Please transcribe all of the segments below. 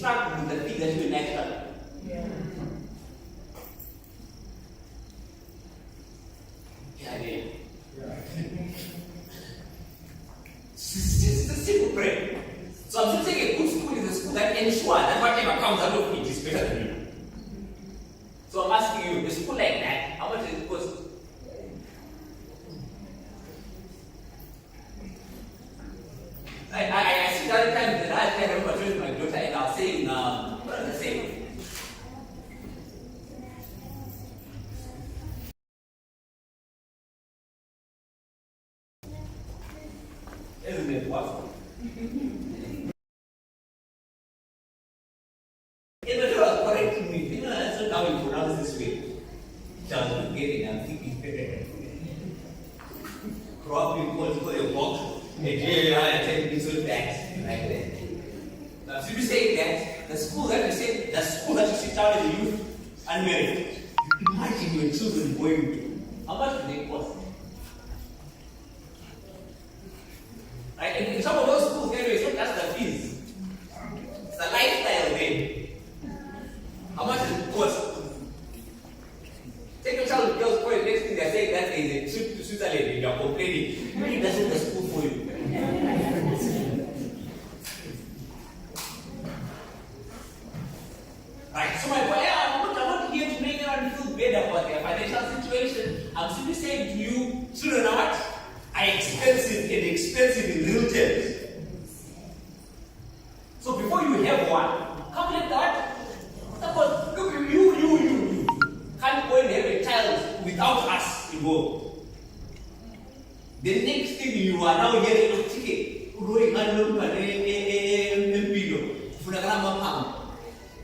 struggle with the thing that you naturally. It's a simple prayer. So I'm just saying a good school is a school that ensures that whatever comes out of it is better than you. So I'm asking you, a school like that, how much does it cost? I see the other time that I remember talking to my daughter and I was saying, what was I saying? Isn't it possible? And the daughter was correcting me, that's not how you pronounce this way. I was getting, I'm thinking, probably call a box, a jail, I take this one back, like that. Now, if you say that, the school that you sit down as a youth, unmarried, imagine your children going to, how much do they cost? Right? And in some of those schools, anyway, it's not just the fees. It's the lifestyle there. How much does it cost? Take your child to girls' college, next thing they're saying that there is a trip to Switzerland and you're complaining. Maybe that's not the school for you. Right, so my boy, I'm not here to make anyone feel bad about their financial situation. I'm simply saying to you, children are what? Are expensive in real terms. So before you have one, calculate that. Suppose you can't go and have a child without us involved. The next thing you are now hearing a ticket,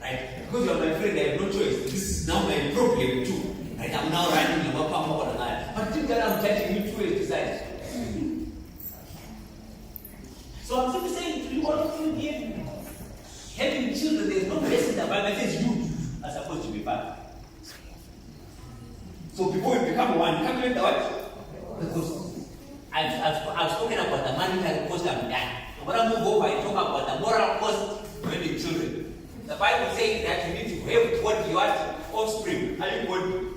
right? Because you are my friend, I have no choice. This is now my problem too. Right? I'm now running a but think that I'm judging you two ways to decide. So I'm simply saying to you, what do you give? Having children, there is no blessing that Bible says you are supposed to be bad. So before you become one, calculate what? Because I've spoken about the monetary cost I'm done. So when I move over, I talk about the moral cost of having children. The Bible says that you need to have what you are offspring. Are you good?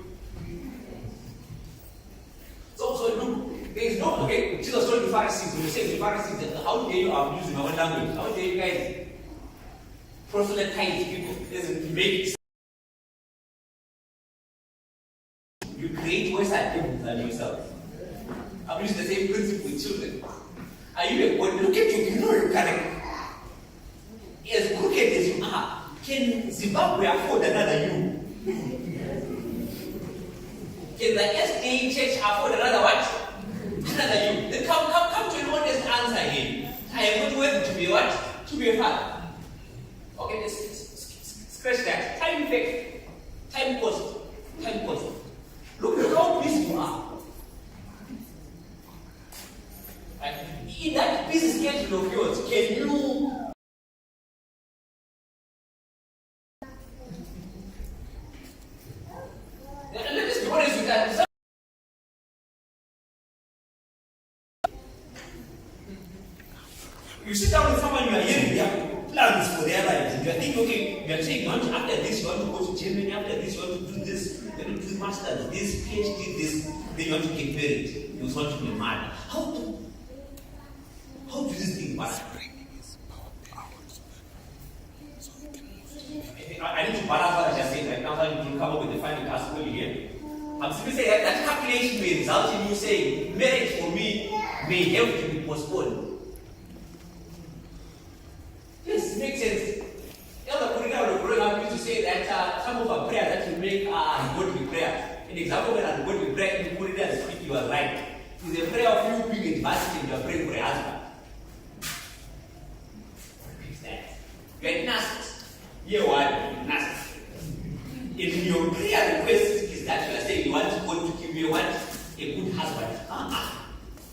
So look, there is no, okay, Jesus told the Pharisees, when you say the Pharisees, how dare you abuse my own language? How dare you guys proselytize people? Doesn't make sense. You create worse activities than yourself. I'm using the same principle with children. Are you a God? Look at you, you know you're correct. As crooked as you are, can Zimbabwe afford another you? Can the SDA church afford another what? Another you. Then come to an honest answer here. I am not worthy to be what? To be a father. Okay, let's scratch that. Time effect. Time cost. Look at how busy you are. Right? In that busy schedule of yours, can you let's be honest with that. You sit down with someone, you are hearing their plans for their lives. And you are thinking, okay, you are saying, after this, you want to go to Germany, after this, you want to do this, you want to do masters, this, PhD, this, then you want to get married. You want to be married. How do this thing balance? I need to balance what I just said right now, so I need to come up with the final gospel here. I'm simply saying that calculation may result in you saying, marriage for me may have to be postponed. This makes sense. Growing up, used to say that some of our prayers that we make are godly prayers. An example when a godly prayer, you put it as if you are right. It's a prayer of you being advanced and you are praying for a husband. Fix that. You are a narcissist. Year one, narcissist. In your prayer request is that you are saying you want God to give you what? A good husband.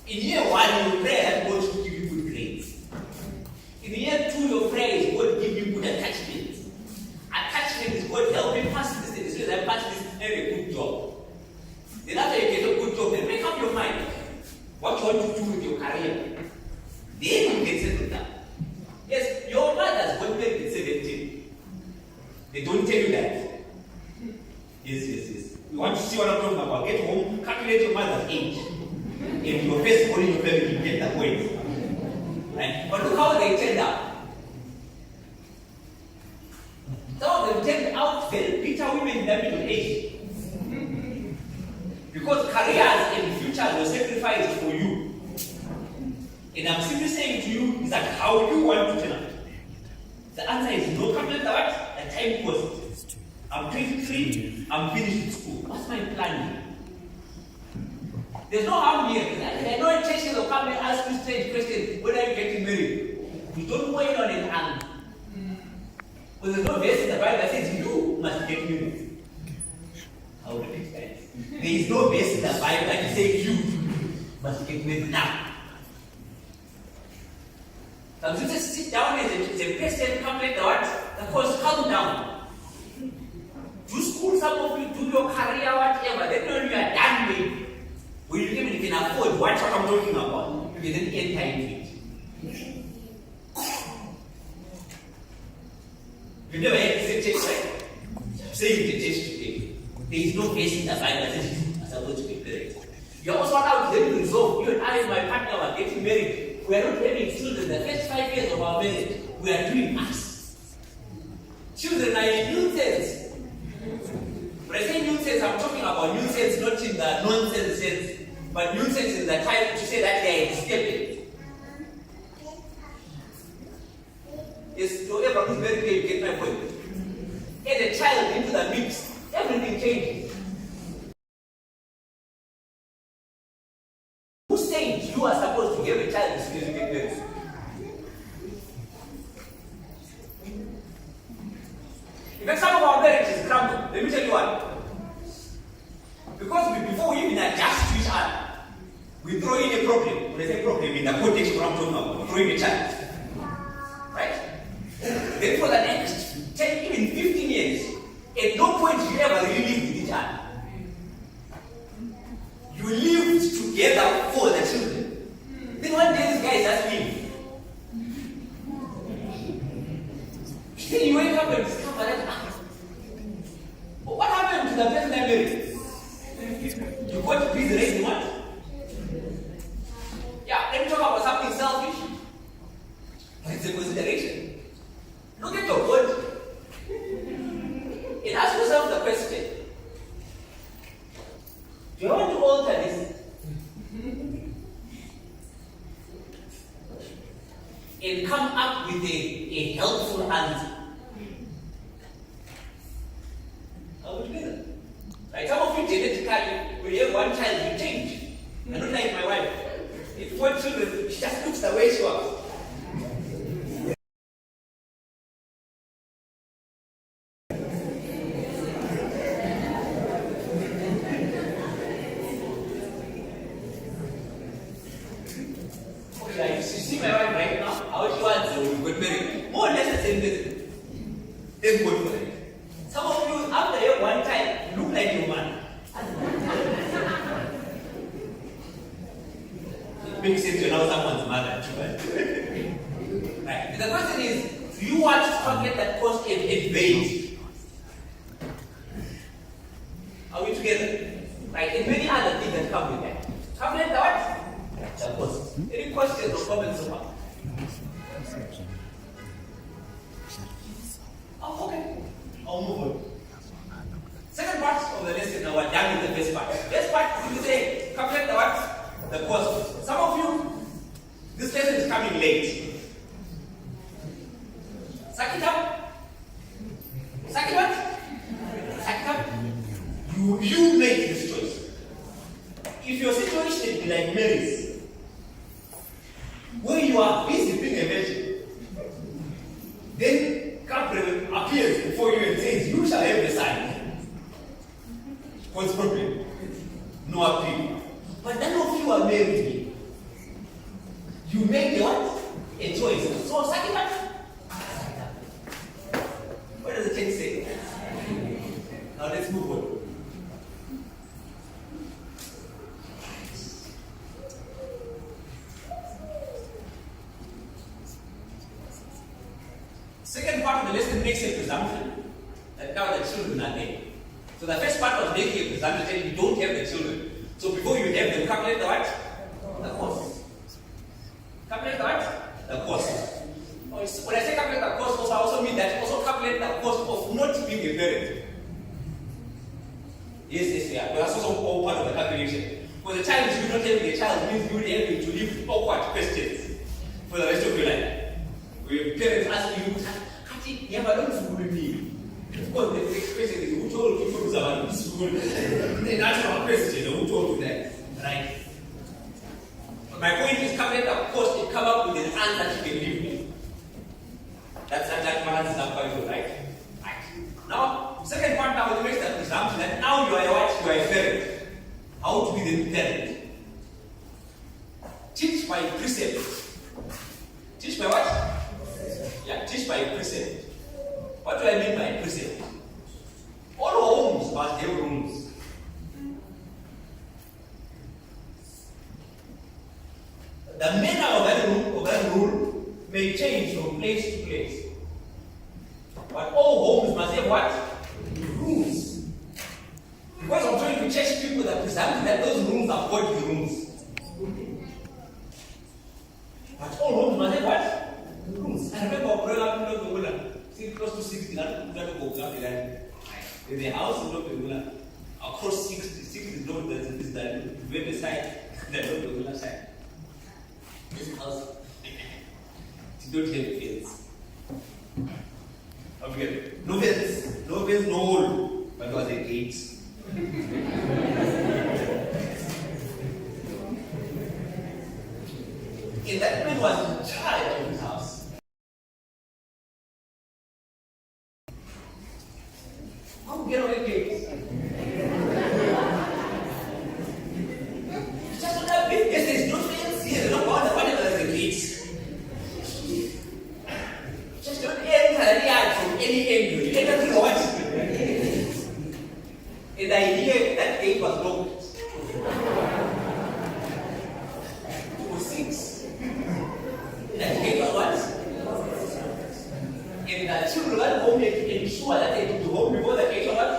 In year one, your prayer that God should give you good grades. In year two, your prayer is God give you good attachment. Attachment is God help me pass this and this, I pass this and have a good job. Then after you get a good job, then make up your mind what you want to do with your career. Then you get settled down. Yes, your mother's got married at 17. will tell you that. Yes. You want to see what I'm talking about? Get home, calculate your mother's age. If your first born in your family, you get that point. Right? But look how they turned out. Some of them turned out very bitter women in their middle age. Because careers and future were sacrificed for you. And I'm simply saying to you, is that how you want to turn out? The answer is no. Come later, what? The time cost. I'm 23, I'm finished with school. What's my plan here? There's no harm here. There are no intentions of coming and ask you strange questions. When are you getting married? You don't wait on it and because there's no verse in the Bible that says you must get married. How would it stand? There is no verse in the Bible that says you must get married now. So you just sit down as a person, complete the what? The course, calm down. Do school, some of you do your career, whatever. Then when you are done with, when you can afford, watch what I'm talking about. You can then enter into it. You never had this text, right? Say the text today. There is no verse in the Bible that says you are supposed to get married. You also want out to resolve. You and I and my partner are getting married. We are not having children. The first 5 years of our marriage, we are doing us. Children are in nuisance. When I say nuisance, I'm talking about nuisance not in the nonsense sense, but nuisance in the type to say that they are escaping. Yes, to everyone who's very clear, you get my point. Add a child into the mix, everything changes. Who said you are supposed to give a child as soon as you get married? In fact, some of our marriages crumble. Let me tell you what. Because before we even adjust to each other, we throw in a problem. When I say problem, in the context of what I'm talking about, we throw in a child. Right? Then for the next 10, even 15 years, at no point you ever really live with each other. You lived together for the children. Then one day this guy just leave. Then you wake up and discover that what happened to the person I married? You got to be the raising what? Yeah, let me talk about something selfish. But it's a consideration. Look at your body. And ask yourself the question. Do you want to alter this? And come up with a helpful answer. How would you do that? Right? Some of you genetically, when you have one child, you change. I don't like my wife. If you want children, she just looks the way she was. You see my wife right now, how she wants to get married. More or less the same person. Thank God for that. Some of you, after you have one child, look like your man. It makes sense you're now someone's mother too, right? Right. The question is, do you want to forget that cost and evade? Are we together? Right? And many other things that come with that. Come with what? The cost. Any questions or comments so far? Oh, okay. I'll move on. Second part of the lesson now, we're done with the first part. First part is to say, calculate the what? The cost. Some of you, this lesson is coming late. Suck it up. Suck it what? Suck it up. You make this choice. If your situation is like Mary's, where you are busy being a virgin, then Gabriel appears before you and says, you shall have a son. What's the problem? No appeal. But none of you are married. You make what? A choice. So, suck it up. What does the text say? Now let's move on. Second part of the lesson makes a presumption that now the children are there. So the first part was making a presumption saying you don't have the children. So before you have them, calculate the what? The cost. Calculate the what? The cost. When I say calculate the cost, also I also mean that also calculate the cost of not being a parent. Yes, yeah. But that's also all part of the calculation. For the child, if you not having a child, means you will be able to live awkward questions for the rest of your life. Where parents ask you, Kati, you have a lot of food with me. Of course, the next question is, who told you to about school? The natural question, who told you that? Right? But my point is, calculate the cost and come up with an answer you can live with. That's that man's not quite good, right? Right. Now, second part now, we make the presumption that now you are what? You are a parent. How to be the parent? Teach by precept. Teach by what? Yeah, teach by precept. What do I mean by precept? All homes must have rooms. The manner of that rule may change from place to place. But all homes must have what? Rules. Because I'm trying to teach people that presumption that those rooms are God rooms. But all homes must have what? Rooms. I remember growing up in Lobegula, close to 60, there's a house in Lobegula, across 60 is the river side, the Lobegula side. This house, it don't have fence. Okay, no fence, no hole, but it was a gate. And that man was in charge of his house. How to get away gates? Just on that bit, yes, there's no fence here, no border, whatever there's a gate. Just don't enter the yard from any angle. You enter through what? And the idea that gate was locked. It was 6. That gate was what? And the children went home and ensure that they took the home before the gate was what?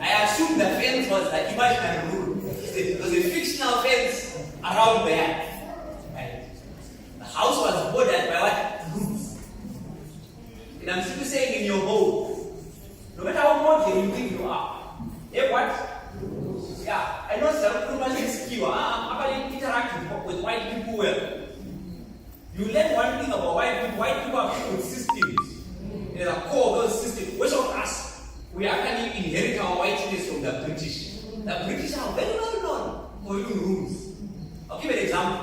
I assume the fence was the imaginary rule. There was a fictional fence around there. Right? The house was bordered by what? Roots. And I'm simply saying in your home, no matter how modern you think you are, you have what? Yeah, I know some people is secure. I'm interacting with white people well. You learn one thing about white people. White people are people with systems. There's a core of those systems. Which of us, we actually inherit our whiteness from the British. The British are very well known for using rules. I'll give you an example.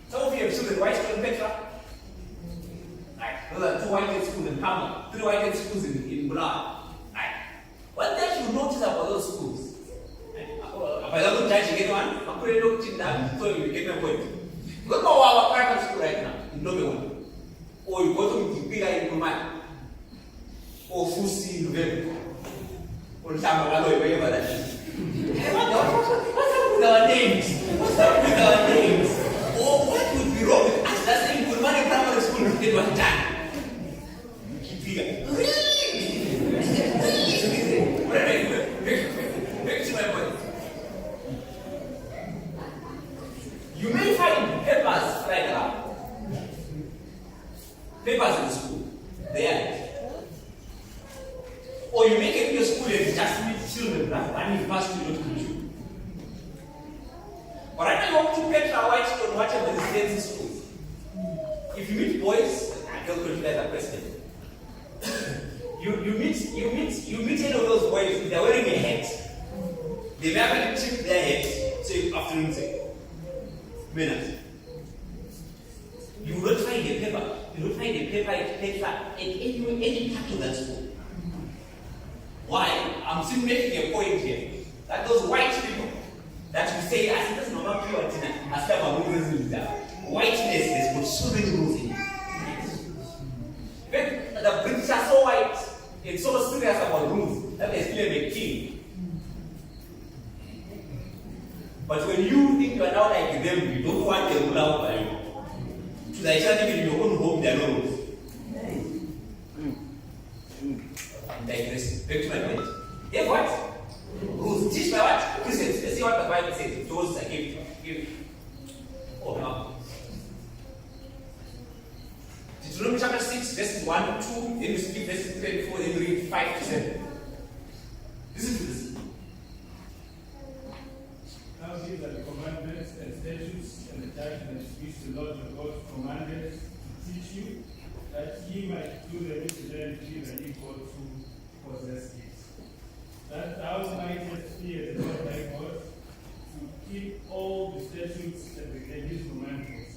Some of you have children, White Stone Petra. Right. Those are 2 white schools in Palma, 3 white schools in Bula. Right. What that you notice about those schools? By the time you get one, I'm going to look at so you get my point. Go to our private school right now, in Lobegula. Or you go to the bigger in Kumai. Or Fusi in Lubegu. Or Samagalo, wherever that is. What's up with our names? What's up with our names? Or what would be wrong with us? That's in Kumai primary school at one time. Keep bigger. Back to my point. You may find papers like that. Papers in school. They are. Or you make it in your school and just meet children that money pass to you not to. But right now you walk to Petra, Whitestone, whatever the fancy schools. If you meet boys, I don't consider that question. You meet any of those boys, they're wearing a hat. They may actually tip their head, say afternoon say. Manners. You will not find a paper. You will find a paper at any part of that school. Why? I'm still making a point here. That those white people that you say, I think that's not pure dinner. As whiteness has got so many rules in it. The British are so white and so serious about rules that they still have a king. But when you think you are now like them, you don't want them to rule out by you. To the extent even in your own home, there are no rules. Back to my point. Have what? Rules. Teach by what? Christians. Let's see what the Bible says. Those I give. Oh, no. Deuteronomy chapter 6, verses 1 to 2, then we skip verses 3 and 4, then we read 5 to 7. Listen to this. Now these are the commandments and statutes and the judgments which the Lord your God commanded to teach you, that ye might do them incidentally that ye go to possess it. That thou mightest fear the Lord thy God, to keep all the statutes and his commandments,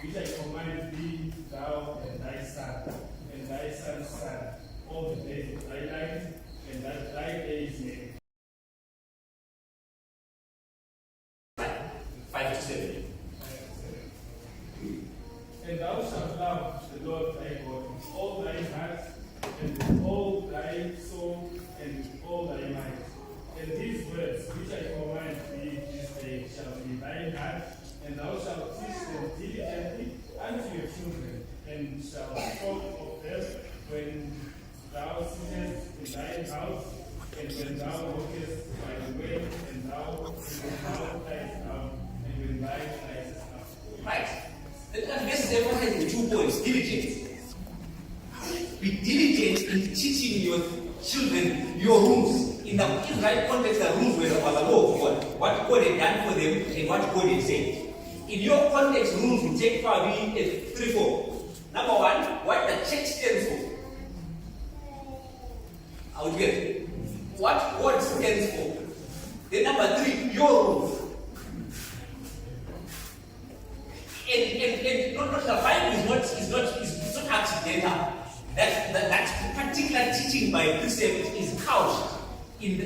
which I command thee, thou and thy son, and thy son's son, all the days of thy life, and that thy days may 5 to 7. And thou shalt love the Lord thy God with all thy heart, and with all thy soul, and with all thy might. And these words which I command thee this day shall be in thine heart, and thou shalt teach them diligently unto your children, and shalt talk of them when thou sittest in thine house, and when thou walkest by the way, and when thou liest down, and when thou liest up. Right. This is emphasizing 2 points. Diligence. Be diligent in teaching your children your rules. In the right context, the rules were about the law of God. What God had done for them and what God had said. In your context, rules will take probably a 3-4. Number 1, what the church stands for. I would get what God stands for. Then number 3, your rules. And not the Bible is not accidental. That particular teaching by precept is couched in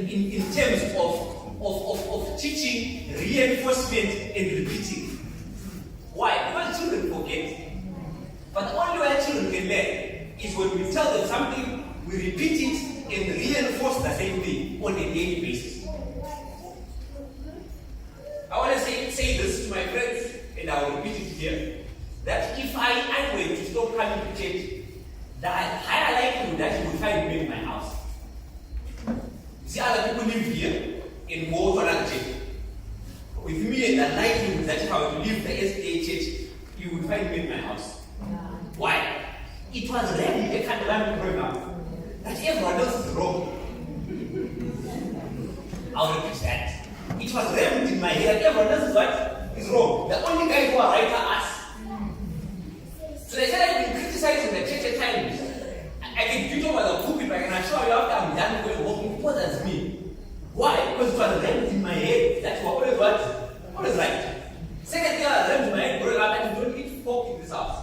terms of teaching, reinforcement, and repeating. Why? Because children forget. But the only way children can learn is when we tell them something, we repeat it and reinforce the same thing on a daily basis. I want to say this to my friends, and I will repeat it here, that if I'm going to stop coming to church, the higher likelihood that you will find me in my house. See, other people live here and go to another church. With me, the likelihood that if I were to leave the SDA church, you would find me in my house. Why? It was really a kind of land growing up that everyone else is wrong. I'll repeat that. It was rammed in my head that everyone else is what? Is wrong. The only guys who are right are us. So they said I've been criticizing the church at times. I can do it over the pulpit, but I can assure you after I'm done with walking, what does me? Why? Because it was rammed in my head. That's what always what? What is right? Second thing I rammed in my head growing up, and don't eat pork in this house.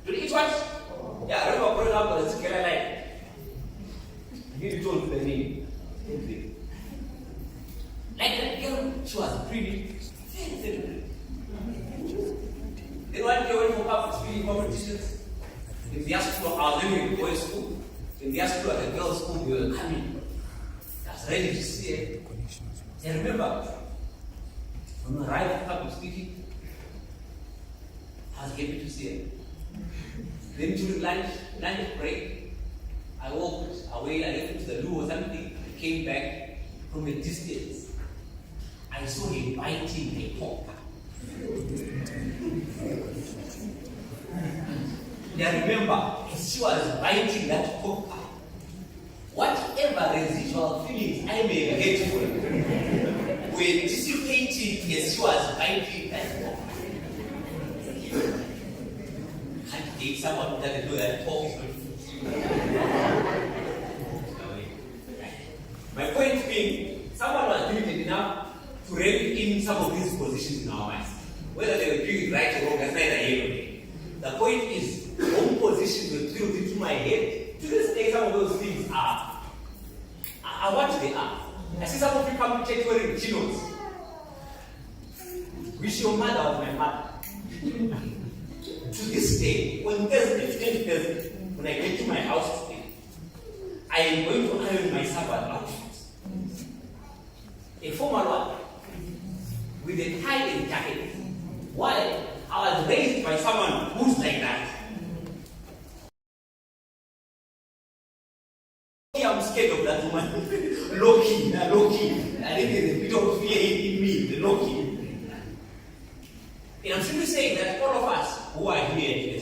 Don't eat what? Yeah, I remember growing up with a scale like. You told me the name. Like that girl, she was pretty. Then one day went for public speaking competitions. In the school, I was living in boys' school. In the school, at the girls' school, we were coming. I was ready to see it. And remember, when we arrived at public speaking, I was happy to see it. Then during lunch break, I walked away, I went to the loo or something, I came back from a distance. I saw him biting a pork. Now remember, as she was biting that pork, whatever residual feelings I may have had for it were dissipating as she was biting that pork. Can't date someone who doesn't know that pork is not food. My point being, someone was doing it enough to rank in some of these positions in our minds. Whether they were doing it right or wrong, that's neither here nor there. The point is, home positions were drilled into my head. To this day, some of those things are what they are. I see some of you come to church wearing chinos. Wish your mother was my mother. To this day, when Thursday, when I get to my house today, I am going to iron my Sabbath outfit. A formal one, with a tie and jacket. Why? I was raised by someone who's like that. scared of that woman. Low-key. I think there's a bit of fear in me, the low-key. And I'm simply saying that all of us who are here,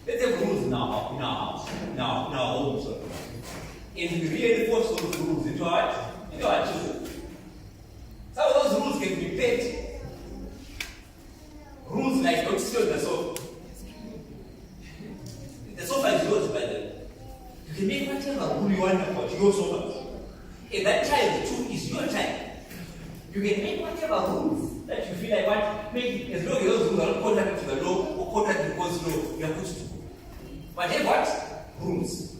let's have rules in our house, in our homes. And we reinforce those rules into our children. Some of those rules can be petty. Rules like don't sit on the sofa. The sofa is yours, by the way. You can make whatever rule you want about your sofa. And that child too is your child. You can make whatever rules that you feel like what make as long as those rules are not contrary to the law or contrary to God's law, you are good to go. But then what? Rules.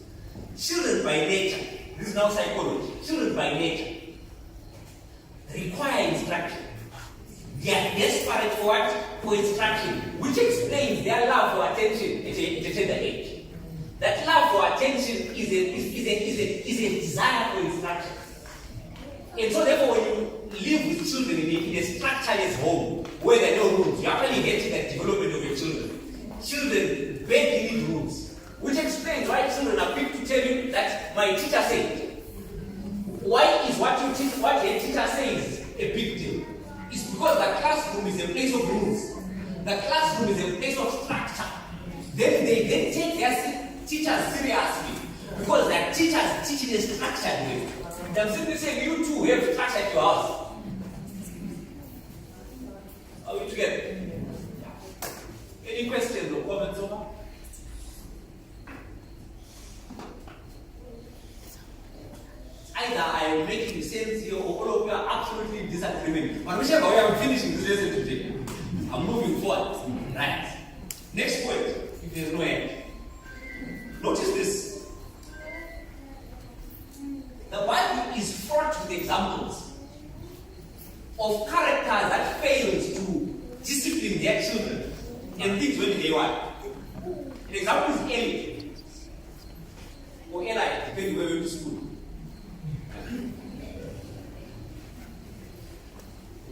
Children by nature, this is now psychology, children by nature require instruction. They are desperate for what? For instruction, which explains their love for attention at a tender age. That love for attention is a desire for instruction. And so therefore when you live with children in a structureless home where there are no rules, you actually get the development of your children. Children beg need rules, which explains why children are quick to tell you that my teacher said. Why is what your teacher says a big deal? It's because the classroom is a place of rules. The classroom is a place of structure. Then they take their teachers seriously because their teachers teach in a structured way. I'm simply saying you too have structure at your house. Are we together? Any questions or comments over? Either I am making sense here or all of you are absolutely in disagreement. But whichever way I'm finishing this lesson today, I'm moving forward. Right. Next point, if there's no end. Notice this. The Bible is fraught with examples of characters that failed to discipline their children and things when they were. An example is Eli. Or Eli, depending where we went to school.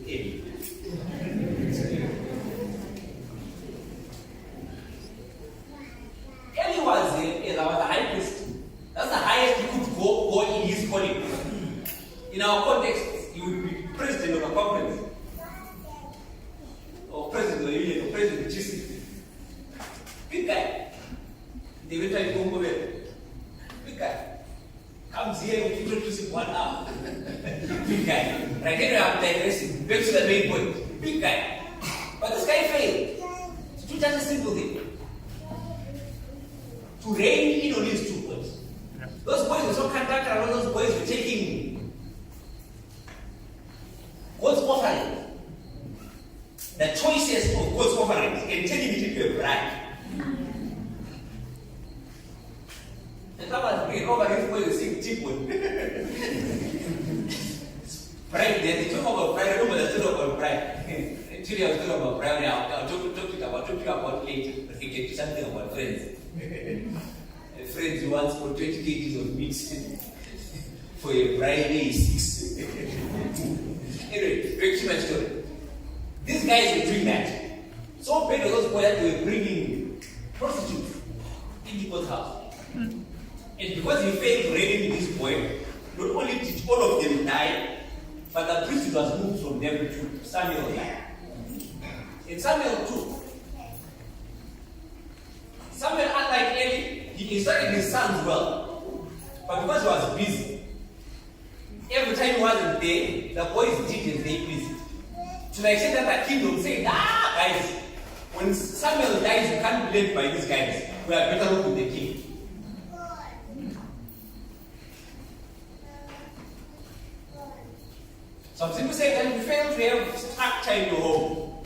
Eli. Eli was a high priest. That's the highest he could go in his calling. In our context, he would be president of a conference, or president of the union, or president of the GC. Big guy. They went to Congo. Big guy. Comes here and introduce him 1 hour. Big guy. Right here I'm digressing. Back to the main point. Big guy. But this guy failed to do just a simple thing. To rein in on his 2 boys. Those boys were so conducted around, those boys were taking God's offering, the choices of God's offerings, and turning it into a bride. And someone bring over his boys and sing cheap one. Bride, they talk about bride, I don't know the story about bride. Actually, I was talking about bride, I'll talk to you about later, but we get to something about friends. Friends who wants for 20 kgs of meat for a Friday 6. Anyway, back to my story. These guys were doing that. So many of those boys that were bringing prostitutes in God's house. And because he failed to rein in this boy, not only did all of them die, but the priest was moved from them to Samuel. In Samuel 2, Samuel, unlike Eli, he instructed his sons well, but because he was busy, every time he wasn't there, the boys did as they pleased. To the extent that the kingdom said, guys, when Samuel dies, you can't be led by these guys. We are better off with the king. Some people say that if you fail to have structure in your home,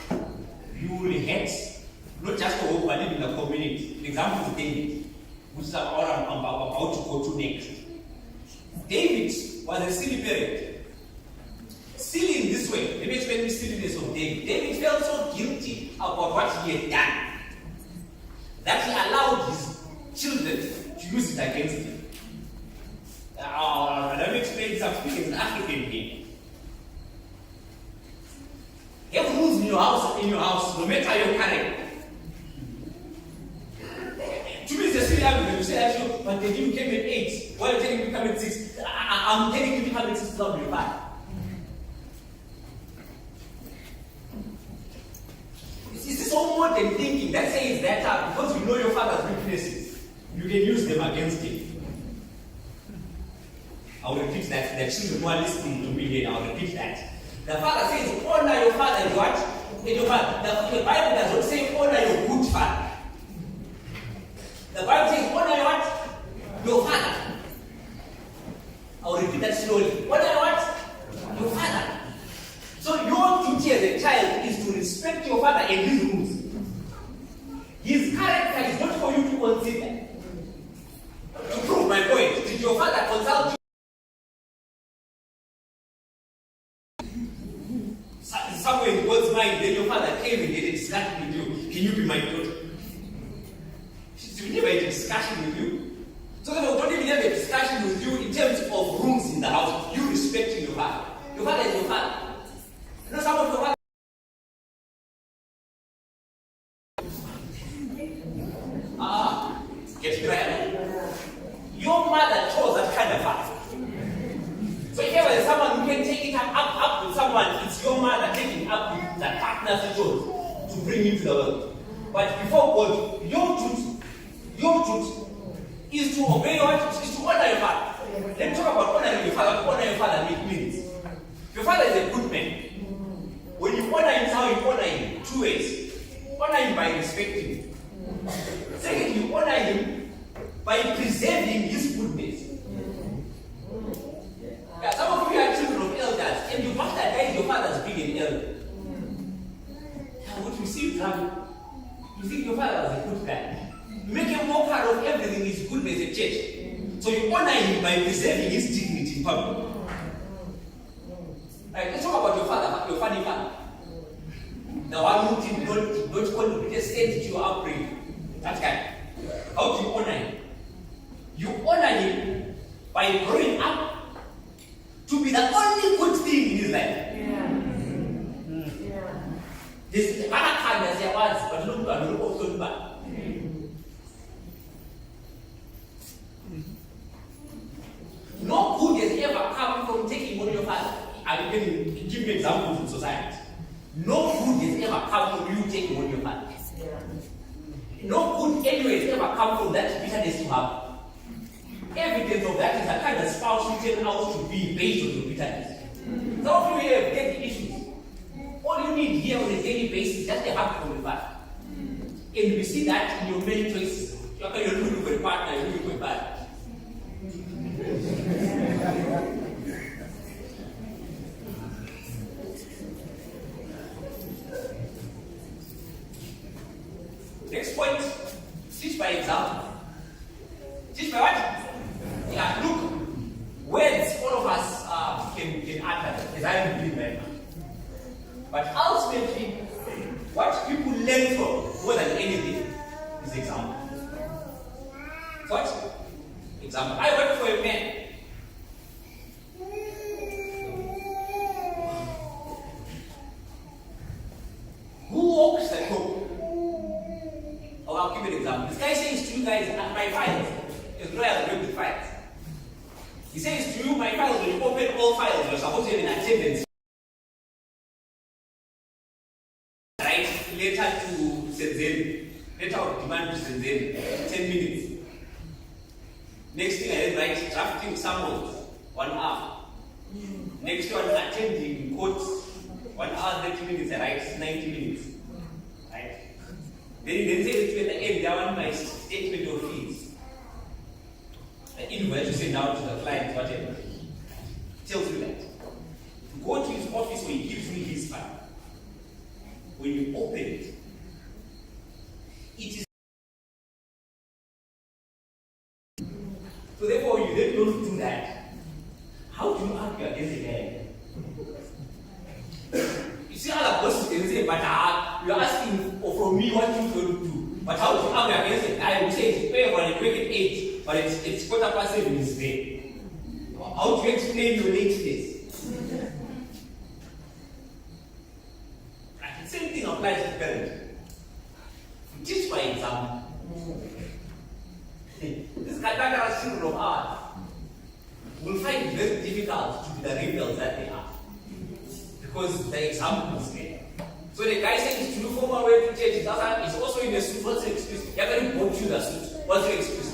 you will hate not just a home, but even the community. An example is David, which is what I'm about to go to next. David was a silly parent. Silly in this way. Let me explain the silliness of David. David felt so guilty about what he had done that he allowed his children to use it against him. Let me explain something. It's an African thing. You have rules in your house, no matter your character. To me, it's a silly argument. You say, but the dream came at 8. Why are you telling me to come at 6? I'm telling you to come at 6 without reply. It's so modern thinking that says that because you know your father's weaknesses, you can use them against him. I'll repeat that. The children who are listening to me here, I'll repeat that. The father says, honor your father and what? And your father. The Bible does not say honor your good father. The Bible says honor your what? Your father. I'll repeat that slowly. Honor your what? Your father. So your duty as a child is to respect your father and his rules. His character is not for you to consider. To prove my point, did your father consult you? Somewhere in God's mind, then your father came and had a discussion with you. Can you be my daughter? We never had a discussion with you. So that we don't even have a discussion with you in terms of rules in the house. You respecting your father. Your father is your father. You know some of your father. Get right. Your mother chose that kind of father. So if ever there's someone who can take it up with someone, it's your mother taking up with the partner she chose to bring you to the world. But before God, your truth is to obey your truth, is to honor your father. Let me talk about honoring your father. Honor your father means your father is a good man. When you honor him, how you honor him? 2 ways. Honor him by respecting him. Secondly, you honor him by preserving his goodness. Yeah, some of you are children of elders, and your mother died, your father's being an elder. Now, what you see, you think your father was a good guy. You make him more part of everything his goodness at church. So you honor him by preserving his dignity in public. Right, let's talk about your father, your funny father. The one who did not contribute to your upbringing. That guy. How do you honor him? You honor him by growing up to be the only good thing in his life. There's other kindness there was, but look also back. No good has ever come from taking on your father. I can give you examples in society. No good has ever come from you taking on your father. No good anyway has ever come from that bitterness you have. Evidence of that is a kind of spouse you turn out to be based on your bitterness. Some of you have daily issues. All you need here on a daily basis is just a hug from your father. And we see that in your many choices. You're looking for a partner, you're looking for a partner. Next point, teach by example. Teach by what? Yeah, look, words all of us can utter, as I am doing right now. But ultimately, what people learn from more than anything is example. What? Example. I work for a man. Who walks the talk? Oh, I'll give you an example. This guy says to you guys, my files. His lawyer has read the files. He says to you, my files, when you open all files, you're supposed to have an attendance. Right? Letter to Senzen. Letter of demand to Senzen. 10 minutes. Next thing I then write, drafting summons, 1 hour. Next one, attending court, 1 hour, 30 minutes, I write 90 minutes. Right? Then he then says to at the end, I want my statement of fees. The invoice you send out to the client, whatever. Tells you that. You go to his office where he gives me his file. When you open it, it is. So therefore, you then don't do that. How do you argue against a guy? You see other bosses can say, but you're asking from me what you don't do. But how do you argue against a guy who says it's pay for a quick at 8, but it's 7:15 is there? How do you explain your lateness? Right? The same thing applies to parenting. Teach by example. This cantankerous children of ours will find it very difficult to be the rebels that they are. Because the example is there. So the guy says to you formal way to church, it's also in the suit. What's the excuse? He hasn't bought you the suit. What's the excuse?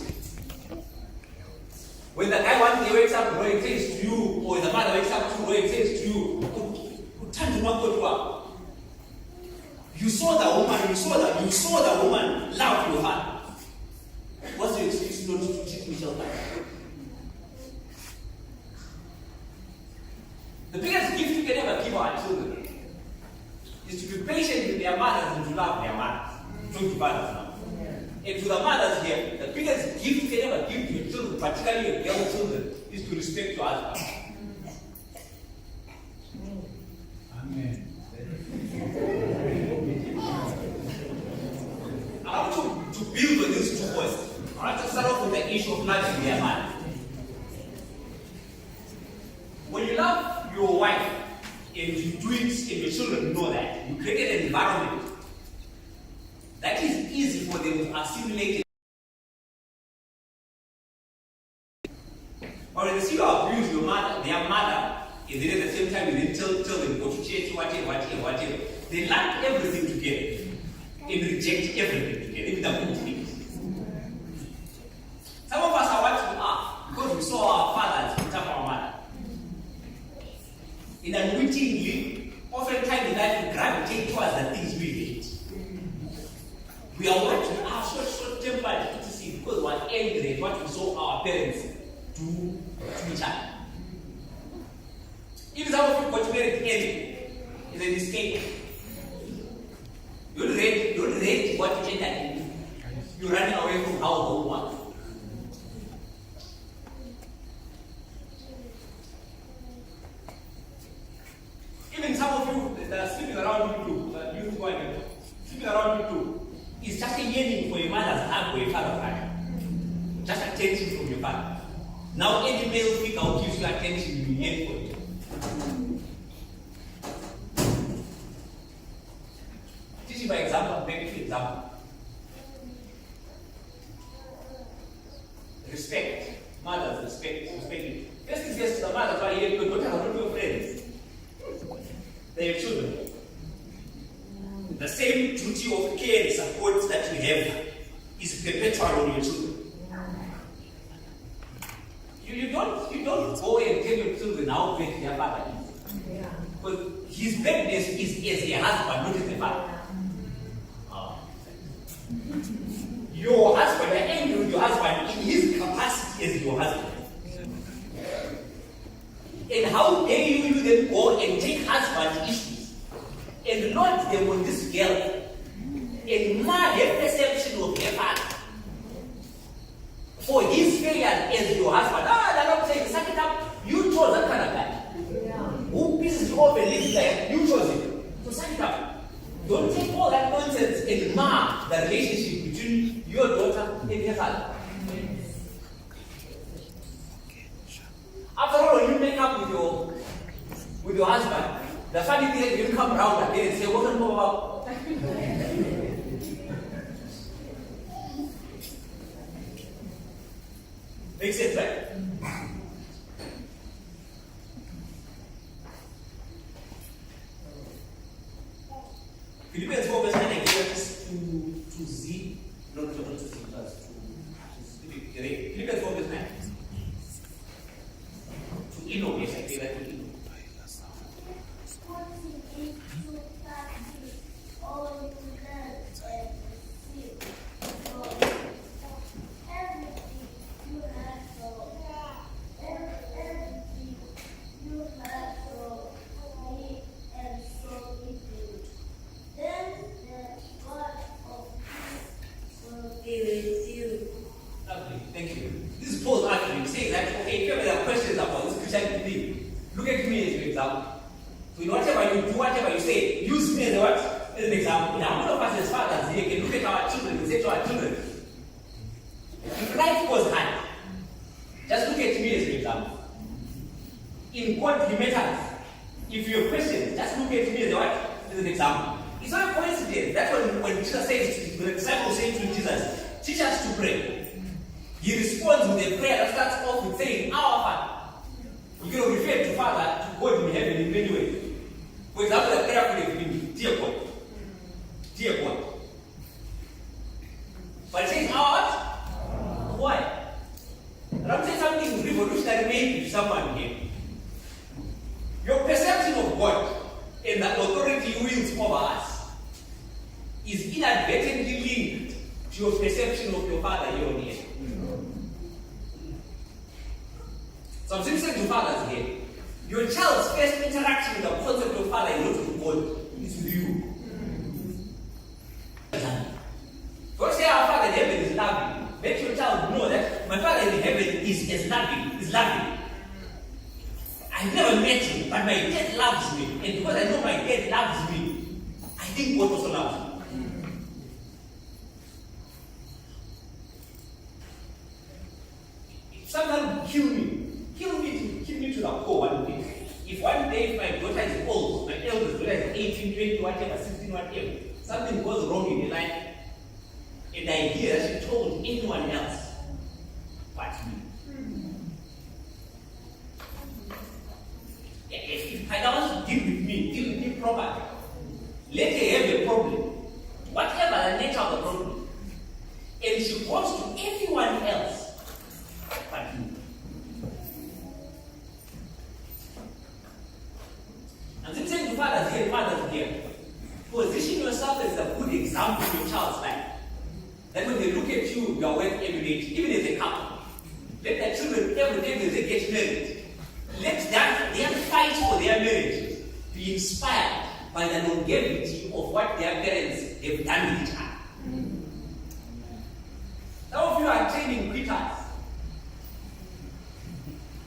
When the guy one day wakes up and says to you, or the mother wakes up to and says to you, you saw the woman love your father. What's the excuse not to treat Michelle like that? The biggest gift you can ever give our children is to be patient with their mothers and to love their mothers. Talk to fathers now. And to the mothers here, the biggest gift you can ever give to your children, particularly your girl children, is to respect your husband. Amen. I want to build on these two points. I want to start off with the issue of loving their mother. When you love your wife and you do it and your children know that, you create an environment that is easy for them to assimilate it. Or when you see you abuse your mother, their mother, and then at the same time you then tell them go to church, whatever. They lack everything together and reject everything together, even the good things. Some of us are what we are because we saw our fathers become our mother. And unwittingly, oftentimes in life we gravitate towards the things we hate. We are what we are short-tempered, etc. because we are angry at what we saw our parents do to each other. Even some of you got married early is a mistake. You don't read what you entered into. You're running away from household work. Even some of you that are sleeping around you too, sleeping around you too, is just a yearning for your mother's hug or your father's hug. Just attention from your father. Now any male figure who gives you attention, you yearn for it. Teaching by example, make it example. Respect. Mothers, respect it. First things first, the mothers are here, your daughters are not your friends. They are children. The same duty of care and support that you have is perpetual on your children. You don't go and tell your children how great their father is. Because his greatness is as a husband, not as a father. Your husband, you're angry with your husband in his capacity as your husband. And how dare you then go and take husband issues and load them on this girl and mar her perception of her father for his failure as your husband. They're not saying, suck it up. You chose that kind of guy. Who pisses you off and lives like you chose it. So suck it up. Don't take all that nonsense and mar the relationship between your daughter and her father. After all, when you make up with your husband, the funny thing is you come around again and say, what can go about? Makes sense, right? Philippians 4 verse 9 gives to Z, not to Z, but to Philippians 4 verse 9. To Eno, yes, I say that to Eno. Lovely, thank you. This is Paul's argument, saying that, okay, if you have questions about this Christianity thing, look at me as an example. So in whatever you do, whatever you say, use me as a what? As an example. Now, all of us as fathers here can look at our children and say to our children, if life was hard, just look at me as an example. In godly matters, if you have questions, just look at me as a what? As an example. It's not a coincidence. That's when Jesus says, when the disciples say to Jesus, teach us to pray. He responds with a prayer that starts off with saying, Our Father. You can refer to Father, to God in heaven in many ways. For example, the prayer could have been, Dear God. Dear God. But it says, Our what? Why? And I'm saying something revolutionary maybe to someone here. Your perception of God and the authority He wields over us is inadvertently linked to your perception of your Father here on earth. So I'm saying to fathers here, your child's first interaction with the concept of Father is not with God, it's with you. Don't say our Father in heaven is loving. Let your child know that my Father in heaven is loving. I've never met him, but my dad loves me. And because I know my dad loves me, I think God also loves me. If someone will kill me to the core one day. If one day my daughter is old, my eldest daughter is 18, 20, whatever, 16, whatever, something goes wrong in her life, and I hear that she told anyone else but me. If I don't want to deal with me properly, let her have a problem, whatever the nature of the problem, and she goes to everyone else but me. I'm saying to fathers here, mothers here, position yourself as a good example in your child's life. That when they look at you, you are worth emulating, even as a couple. Let their children, every day when they get married, let their fight for their marriage be inspired by the longevity of what their parents have done with each other. Some of you are training quitters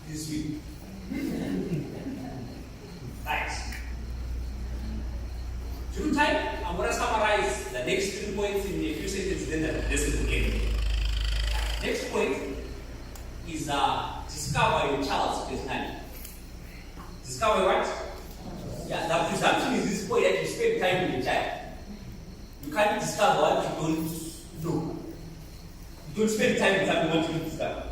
this week. Right. Due to time, I'm going to summarize the next 3 points in a few sentences, then the lesson will end. Next point is discover your child's personality. Discover what? Yeah, the presumption is this point that you spend time with your child. You can't discover what you don't know. You don't spend time with something you want to discover.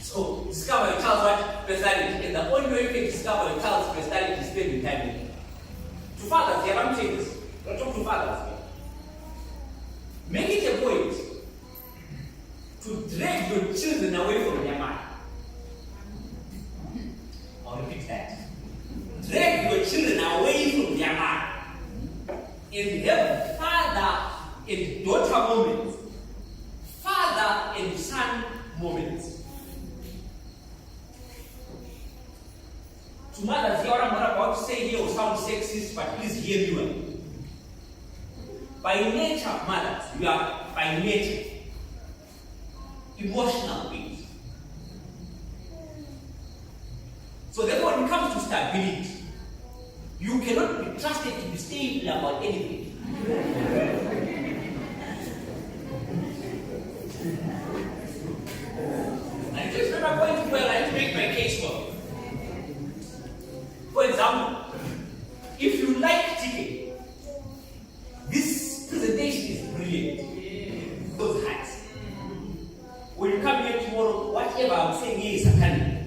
So, discover your child's what? Personality. And the only way you can discover your child's personality is spending time with them. To fathers here, I'm saying this. Don't talk to fathers here. Make it a point to drag your children away from their mind. I'll repeat that. Drag your children away from their mind and have father and daughter moments, father and son moments. To mothers, here what I'm about to say here will sound sexist, but please hear me well. By nature, mothers, you are by nature emotional beings. So therefore, when it comes to stability, you cannot be trusted to be stable about anything. And just remember going well, I make my case well. For example, if you like chicken, this presentation is brilliant. Those hats. When you come here tomorrow, whatever I'm saying here is satanic.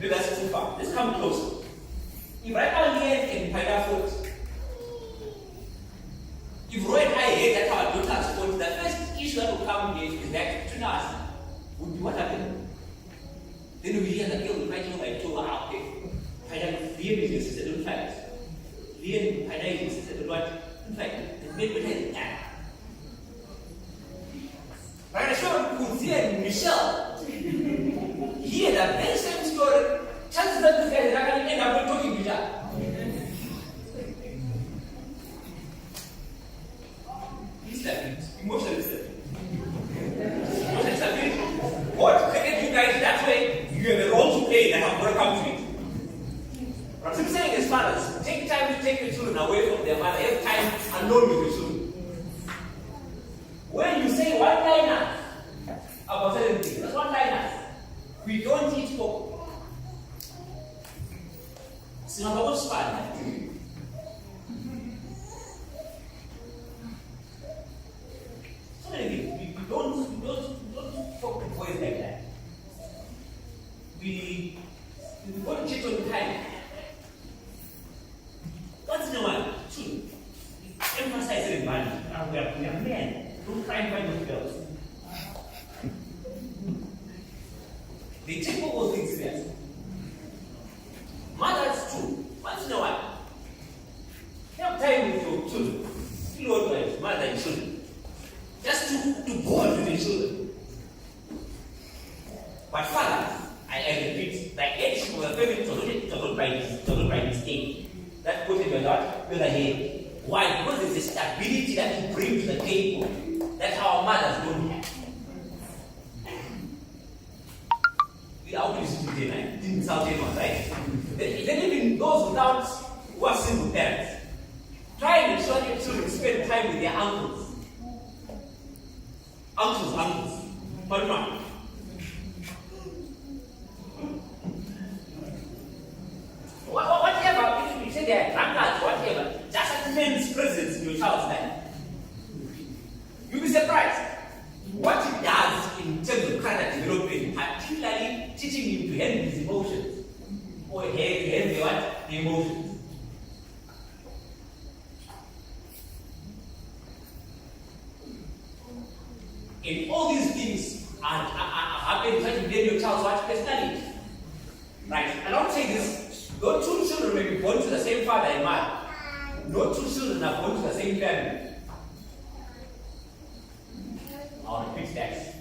No, that's too far. Let's come closer. If right now here in Pineapple, if Roy and I heard that our daughter's phone, the first issue that will come here is that between us would be what happened. Then we hear the girl fighting like two out there. Pineapple, Liam is sister, don't fight. Liam, Pineapple is sister, don't fight. In fact, the main better is that. But I'm sure Kunzi and Michelle hear the very same story. Chances that this guy is not going to end up talking to each other. Emotional stability. Emotional stability. What created you guys that way? You have a role to play that I'm going to come to it. What I'm saying is, fathers, take time to take your children away from their mother. Have time alone with your children. When you say one-liners about certain things, that's one-liners. We don't eat pork. Sinagawa spana. we are men. Don't try and find those girls. They take all those things serious. Mothers too. Once in a while, have time with your children. Lord wives, mother and children. Just to bond with the children. But father, I repeat, the age of the family does not by mistake. That put him a lot with a head. Why? Because there's a stability that you bring to the table that our mothers don't have. How do you see today? Didn't sound anyone, right? Then even those without who are single parents, try and ensure your children spend time with their uncles. Uncles. But not. Whatever, if you say they are grandparents, whatever, just attend presence in your child's life. You'll be surprised what it does in terms of character development, particularly teaching him to handle his emotions or to handle what? The emotions. And all these things are happening to build your child's what? Personality. Right? And I would say this, no two children may be born to the same father and mother. No two children are born to the same family. I'll repeat that.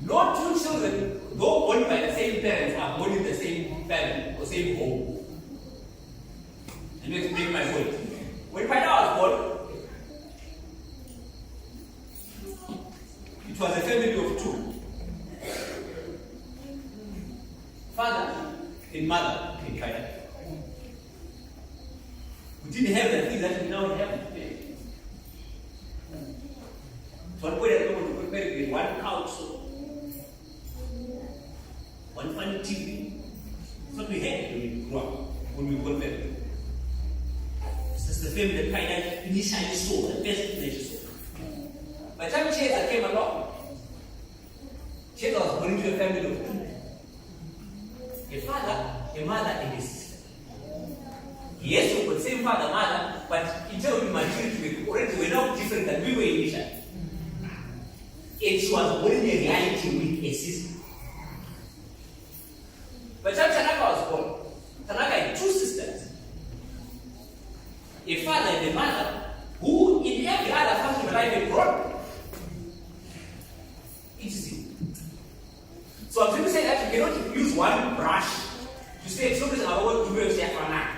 No two children, though born by the same parents, are born in the same family or same home. Let me explain my point. When my dad was born, it was a family of two. Father and mother in Canada. We didn't have the things that we now have today. So one point at the moment, we prepared with one couch, one funny TV. That's what we had when we grew up, when we got married. This is the family that Canada initially saw, the best they saw. By the time Chesa came along, Chesa was born into a family of two. A father, a mother, and a sister. Yes, we could say father, mother, but in terms of maturity, we already were now different than we were initially. And she was born in a reality with a sister. By the time Tanaka was born, Tanaka had two sisters. A father and a mother, who in every other function of life had grown. So I'm trying to say that you cannot use one brush to say children are all to be safe or not.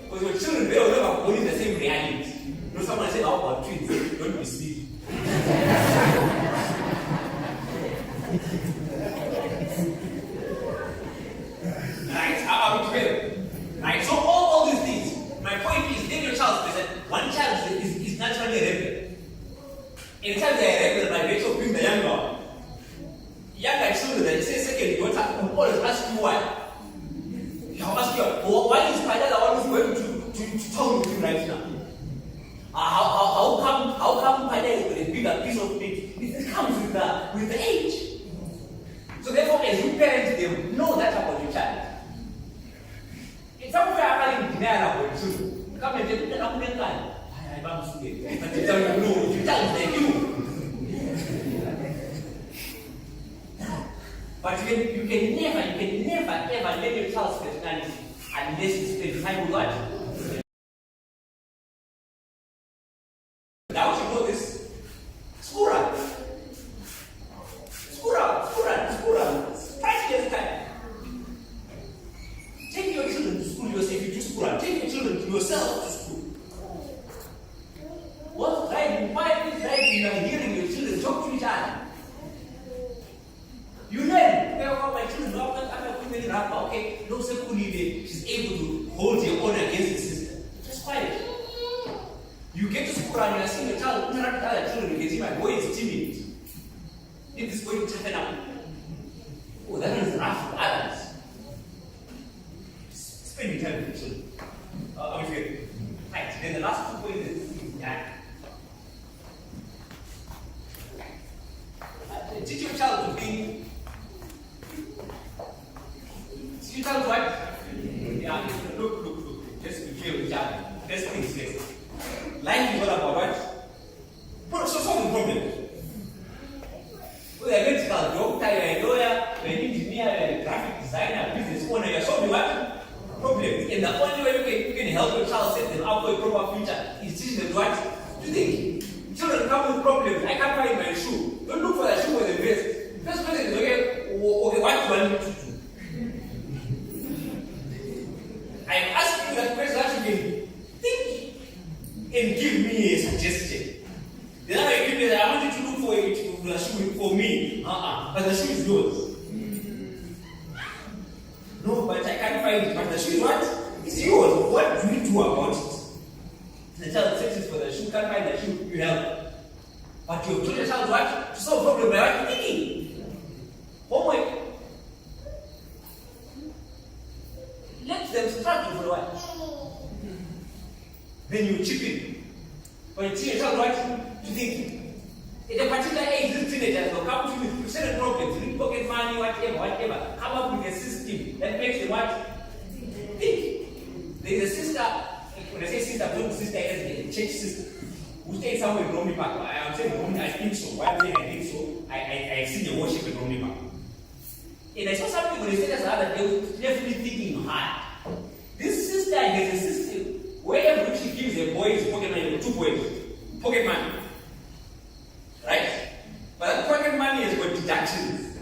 Because your children, they will never born in the same reality. You know, someone said, how about twins? Don't be sleepy. Right? How are we together? Right? So all these things. My point is, take your child that one child is naturally a rebel. Anytime they are rebel by virtue of being the younger one. Younger children that say second daughter will always ask you why. He'll ask you, why is my dad always going to town with you right now? How come my dad is with a bigger piece of meat? It comes with the age. So therefore, as you parents, they know that about your child. In some way, I'm calling denial about children. Come and tell me, I'm not but you tell me, no, you tell me, you. But you can never ever let your child's personality unless you spend time with God. Now you know this. School run. Try to get time. Take your children to school yourself. If you do school run, take your children yourself to school. What's driving? Why is driving? You are hearing your children talk to each other. You learn. My children know that okay, no security, she's able to hold your own against the system. Just quiet. You get to school and you are seeing a child interact with other children, you can see my boy is timid. If this boy is toughen up. Oh, that is rough for others. Spend time with the children. I'm forgetting. Right, then the last 2 points is that. Teach your child to be. Teach your child what? Yeah, look. Just be clear with each other. First things first. Life is all about what? solving problems. Whether you're a medical doctor, you're a lawyer, you're an engineer, you're a graphic designer, business owner, you're solving what? Problems. And the only way you can help your child set them up for a proper future is teaching them what? To think. Children come with problems. I can't find my shoe. Don't look for that shoe with the vest. First question is, okay, what do I need to do? I'm asking you that question that you can think and give me a suggestion. The other way give me that I want you to look for the shoe for me. But the shoe is yours. No, but I can't find it. But the shoe is what? It's yours. What do you do about it? The child searches for the shoe, can't find the shoe, you help. But you have told your child what? To solve a problem by what? Thinking. Homework. Let them struggle for a while. Then you chip in. But you teach your child what? To think. At a particular age, these teenagers will come to you with certain problems, need pocket money, whatever. Come up with a system that makes them what? Think. There is a sister, when I say sister, don't sister as a church sister, who stays somewhere in Romney Park. I am saying Romney, I think so. Why am I saying I think so? I've seen the worship in Romney Park. And I saw something when they said the other day, definitely thinking hard. This sister has a system wherever she gives a boy his pocket money, 2 boys, pocket money. Right? But that pocket money has got deductions.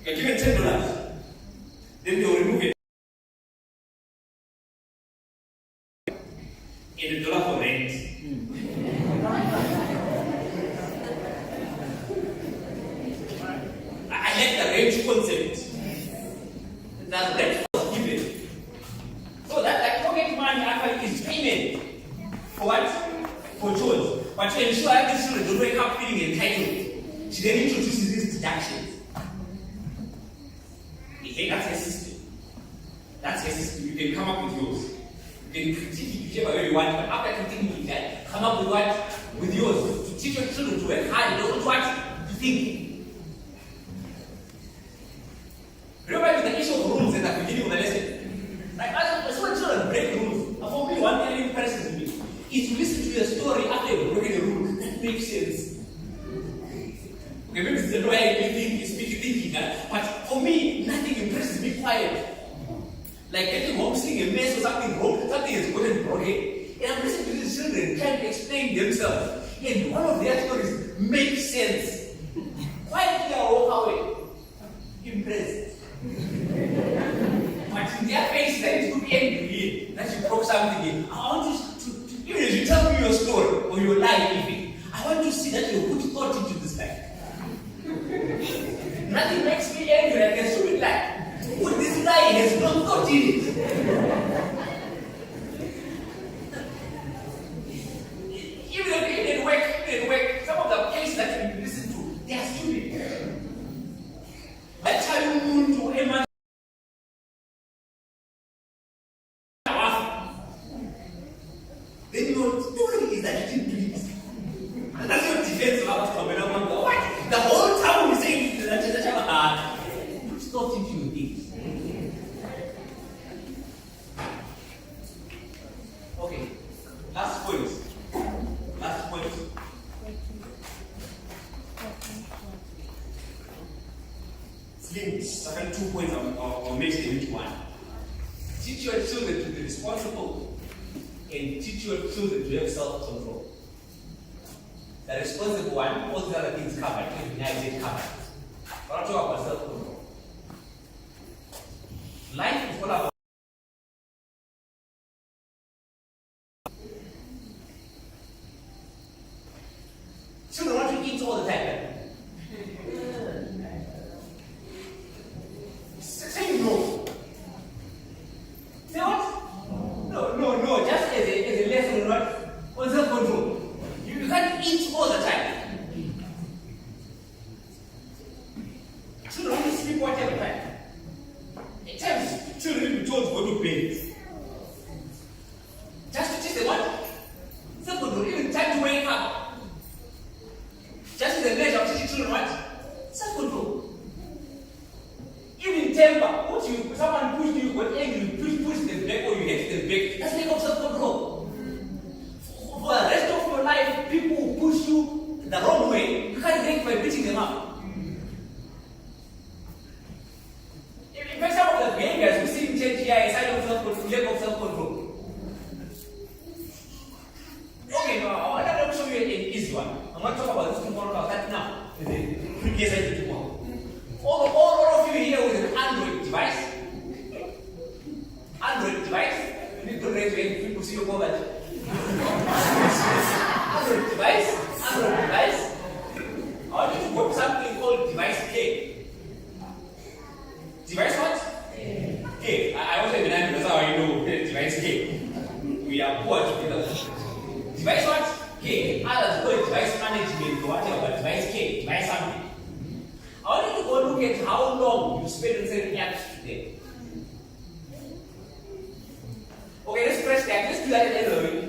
You're given $10. Then they will remove it. In $1 for rent. I like the rent concept. The rent was given. So that pocket money actually is payment for what? For chores. But to ensure that these children don't wake up feeling entitled, she then introduces these deductions. That's her system. That's her system. You can come up with yours. You can critique it whichever way you want, but after critiquing that, come up with what? With yours. To teach your children to work hard and also what? To think. Remember the issue of rules at the beginning of the lesson. Like, as when children break rules, and for me, one thing that impresses me is to listen to a story after you've broken a rule that makes sense. Okay, maybe it's the way you think, you speak thinking, but for me, nothing impresses me quiet. Like getting home, seeing a mess or something wrong, something is gotten broken, and I'm listening to these children trying to explain themselves, and one of their stories makes sense. Quietly I walk away, impressed. But in their faces, I need to be angry that you broke something. I want you to even as you tell me your story or your life, even, I want to see that you put thought into this life. Nothing makes me angry like a stupid lie. With this lie has no thought in it. Even if it didn't work, some of the cases that we listen to, they are stupid. That's how you move to a then your story is that you didn't do it. And that's your defense of what? The whole town is saying that put thought into your things. Okay, last point. Second 2 points I'll mix them into one. Teach your children to be responsible and teach your children to have self-control. The responsible one, all the other things covered, everything I said covered. But I'll talk about self-control. Life is all about children want to eat all the time. Say no. Say what? No. Just as a lesson on self-control. You can't eat all the time. Children only sleep whatever time. At times, children will be told to go to bed. Just to teach them what? Self-control. Even time to wake up. Just as a measure of teaching children what? Self-control. Even temper. Someone pushed you, got angry, push them back or you hit them back. That's lack of self-control. For the rest of your life, raise your hand, people see your poverty. Device. I want you to go to something called device K. Device what? K. I also have an answer, that's how I know device K. We are poor together. Device what? K. Others call it device management or whatever, but device K, device something. I want you to go look at how long you spend on certain apps today. Okay, let's press that. Let's do that at the end of the week.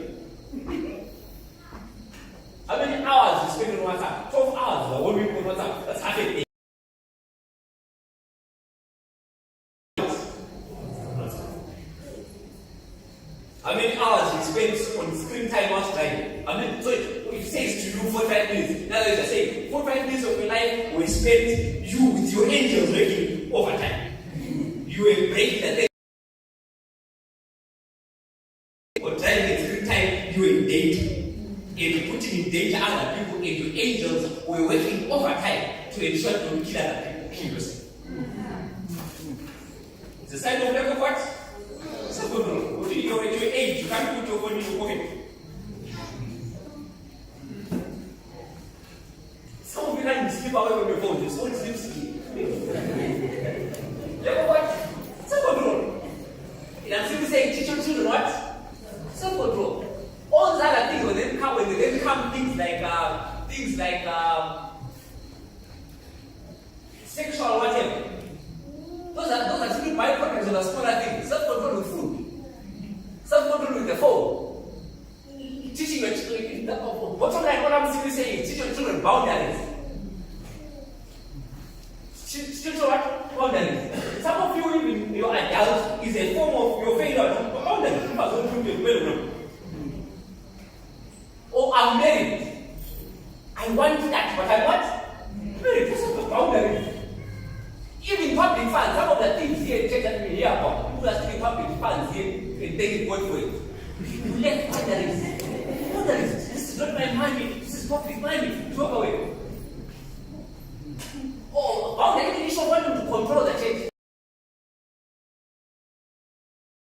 How many hours you spend on WhatsApp? 12 hours. One week on WhatsApp. That's half a day. How many hours you spend on screen time while driving? I mean, so it says to you 45 minutes. Now they just say 45 minutes of your life will spend you with your angels working overtime. You will break the day. For driving at screen time, you will date. And putting in danger other people, and your angels were working overtime to ensure you don't kill other people. Kill yourself. It's a sign of lack of what? You're at your age, you can't put your phone in your pocket. Some of you can't sleep away from your phone, you just won't sleep. Lack of what? Self-control. And I'm simply saying, teach your children what? Self-control. All these other things, when they become things like sexual whatever. Those are simply byproducts of the smaller things. Self-control with food. Self-control with the phone. Teaching your children. Bottom line, what I'm simply saying is teach your children boundaries. Children what? Boundaries. Some of you, even your adult, is a form of your failure. Boundaries. Oh, I'm married. I want that, but I'm what? Married. This is the boundary. Even public funds, some of the things here in church that we hear about, people are stealing public funds here and taking God for it. You left boundaries. Boundaries. This is not my money. This is public money. Walk away. Oh, boundaries. You should want them to control the church.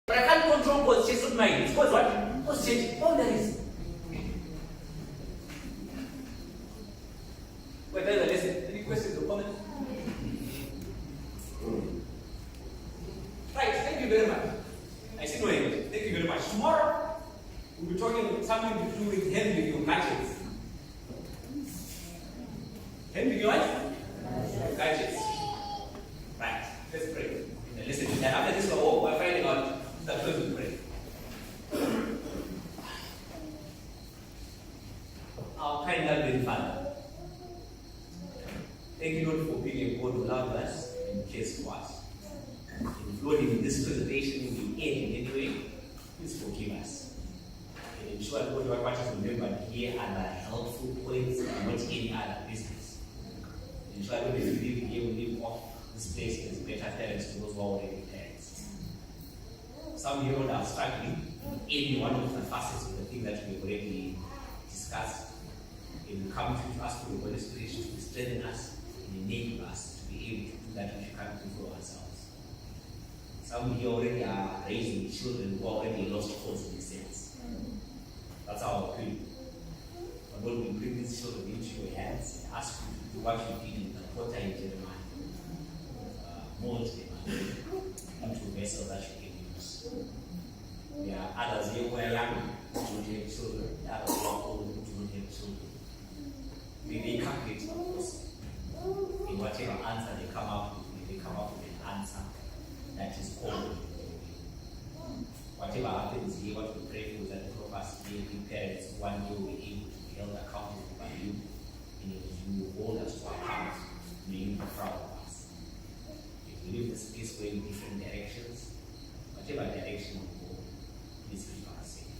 But I can't control God's church, not mine. It's God's what? God's church. Boundaries. Wait, there's a lesson. Any questions or comments? Right, thank you very much. I see no end. Thank you very much. Tomorrow, we'll be talking something to do with hand with your gadgets. Hand with your what? Gadgets. Right, let's pray. And listen, and after this, we're finding out that we will pray. Our kind loving Father, thank you, Lord, for being a God who loves us and cares for us. Including in this presentation, in the end, in any way, please forgive us. And ensure that what is remembered here are the helpful points and not any other business. Ensure that when we leave here, we leave off this place as better parents to those who are already parents. Some here are struggling in any one of the facets of the thing that we've already discussed. And we come to ask for the Holy Spirit to strengthen us and enable us to be able to do that which we can't do for ourselves. Some here already are raising children who are already lost cause in a sense. That's our appeal. But Lord, we bring these children into your hands and ask you to do what you did in the potter in Jeremiah. Mold them into vessels that you can use. There are others here who are young who don't have children. There are others who are old who don't have children. May they calculate, of course, in whatever answer they come up with. May they come up with an answer that is called. Whatever happens here, what we pray for is that all of us here, we parents, one day will be able to be held accountable by you, and if you hold us to account, may you be proud of us. If we leave this place going in different directions, whatever direction we go, please keep us safe.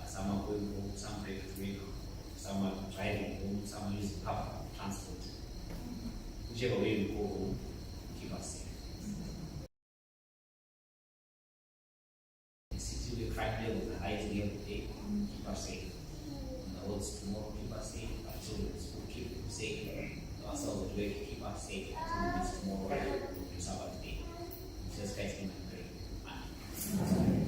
Some are going home, some break to work, some are driving home, some are using public transport. Whichever way we go home, keep us safe. The city will crack there with the height of the day, keep us safe. On the roads tomorrow, keep us safe. Our children in school, keep them safe. Ourselves at work, keep us safe. Until we meet tomorrow, we'll Sabbath day. Jesus Christ, in my prayer. Amen.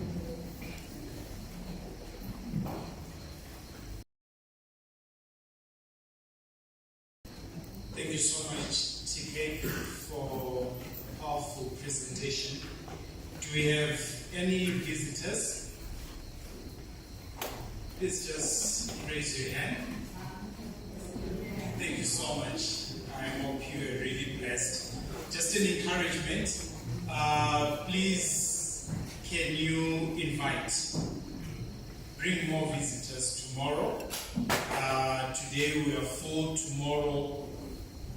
you so much, TK, for a powerful presentation. Do we have any visitors? Please just raise your hand. Thank you so much. I hope you are really blessed. Just an encouragement. Please, can you bring more visitors tomorrow? Today we are full. Tomorrow,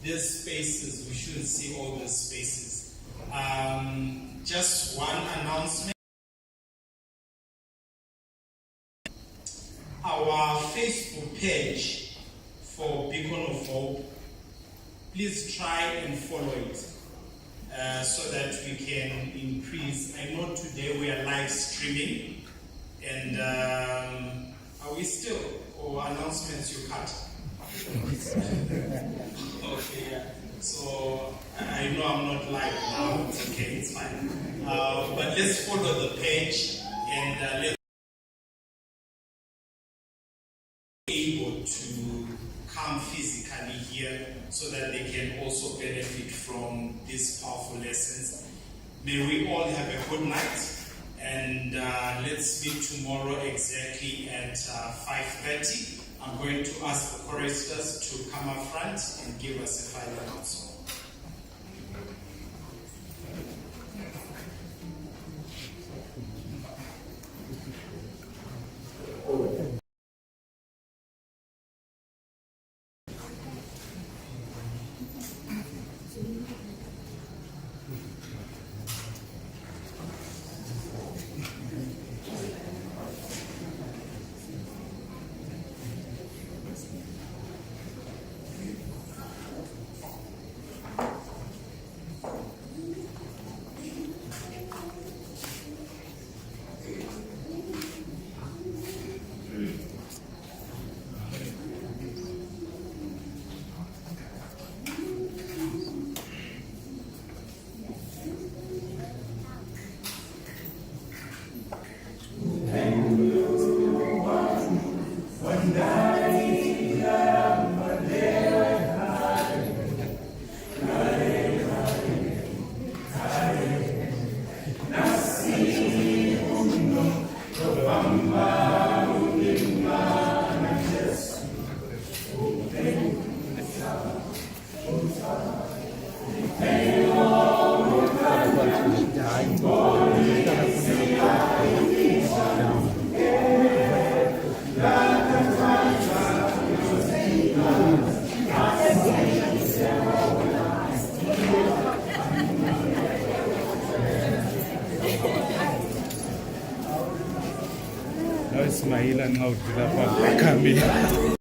these spaces, we shouldn't see all these spaces. Just one announcement. Our Facebook page for Beacon of Hope, please try and follow it so that we can increase. I know today we are live streaming, and are we still, or announcements you cut? Okay, yeah. So I know I'm not live now. It's okay, it's fine. But let's follow the page, and let's be able to come physically here so that they can also benefit from these powerful lessons. May we all have a good night, and let's meet tomorrow exactly at 5:30. I'm going to ask the choristers to come up front and give us a final announcement. Ismail and how to